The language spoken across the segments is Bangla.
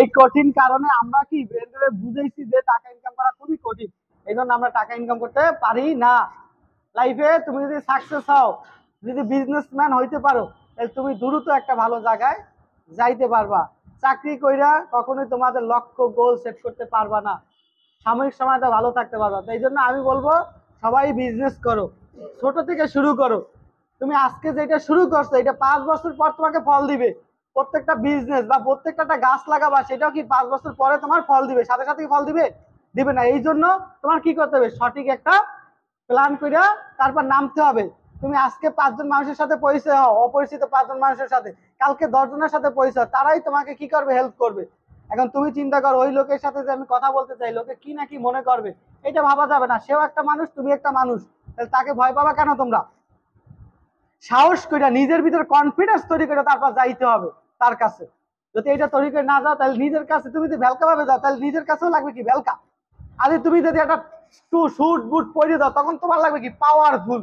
এই কঠিন কারণে আমরা কি বের বুঝেছি যে টাকা ইনকাম করা খুবই কঠিন, এই জন্য আমরা টাকা ইনকাম করতে পারি না। লাইফে তুমি যদি সাকসেস হও, যদি বিজনেসম্যান হইতে পারো, তাহলে তুমি দ্রুত একটা ভালো জায়গায় যাইতে পারবা। চাকরি কইরা কখনোই তোমাদের লক্ষ্য গোল সেট করতে পারবা না, সাময়িক সময়টা ভালো থাকতে পারবা। তাই জন্য আমি বলবো সবাই বিজনেস করো, ছোট থেকে শুরু করো। তুমি আজকে যেটা শুরু করছো এটা 5 বছর পর তোমাকে ফল দিবে। প্রত্যেকটা বিজনেস বা প্রত্যেকটা গাছ লাগাবা, সেটাও কি 5 বছর পরে তোমার ফল দিবে? সাথে সাথে ফল দিবে? দিবে না। এই জন্য তোমার কি করতে হবে, সঠিক একটা প্ল্যান করে তারপর নামতে হবে। তুমি আজকে 5 জন মানুষের সাথে পরিচয় হও, অপরিচিত 5 জন মানুষের সাথে, কালকে 10 জনের সাথে পরিচয়, তারাই তোমাকে কি করবে, হেল্প করবে। এখন তুমি চিন্তা করো, ওই লোকের সাথে যে আমি কথা বলতে চাই, লোকে কি না কি মনে করবে, এটা ভাবা যাবে না। সেও একটা মানুষ, তুমি একটা মানুষ, তাহলে তাকে ভয় পাবা কেন? তোমরা সাহস করে নিজের ভিতরে কনফিডেন্স তৈরি করে তারপর যাইতে হবে তার কাছে। যদি এটা তৈরি করে না যাও, তাহলে নিজের কাছে তুমি যদি ভেলকা ভাবে যাও, তাহলে নিজের কাছেও লাগবে কি ভেলকা। আর তুমি যদি একটা স্যুট বুট পরে দাও, তখন তোমার লাগবে কি পাওয়ারফুল।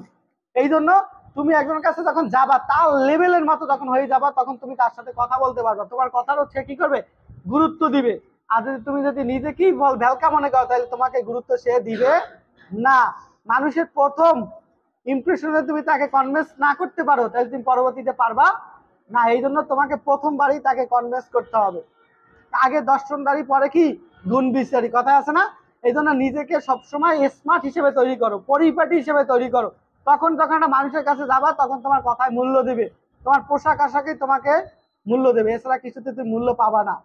এই জন্য তুমি একজনের কাছে যখন যাবা, তার লেভেলের মতো যখন হয়ে যাবা, তখন তুমি তার সাথে কথা বলতে পারবা, তোমার কথারও সে কি করবে, গুরুত্ব দিবে। আর তুমি যদি নিজেকেই ভেলকা মনে করো, তাহলে তোমাকে গুরুত্ব সে দিবে না। মানুষের প্রথম ইমপ্রেশনে তুমি তাকে কনভিন্স না করতে পারো, তাহলে তুমি পরবর্তীতে পারবা না। এই জন্য তোমাকে প্রথমবারই তাকে কনভিন্স করতে হবে। আগে দর্শনদারি, পরে কি গুণ বিচারি, কথা আছে না? এই জন্য নিজেকে সবসময় স্মার্ট হিসেবে তৈরি করো, পরিপাটি হিসেবে তৈরি করো। তখন যখন একটা মানুষের কাছে যাবা, তখন তোমার কথায় মূল্য দিবে, তোমার পোশাক আশাকে তোমাকে মূল্য দেবে, এছাড়া কিছুতে তুমি মূল্য পাবা না।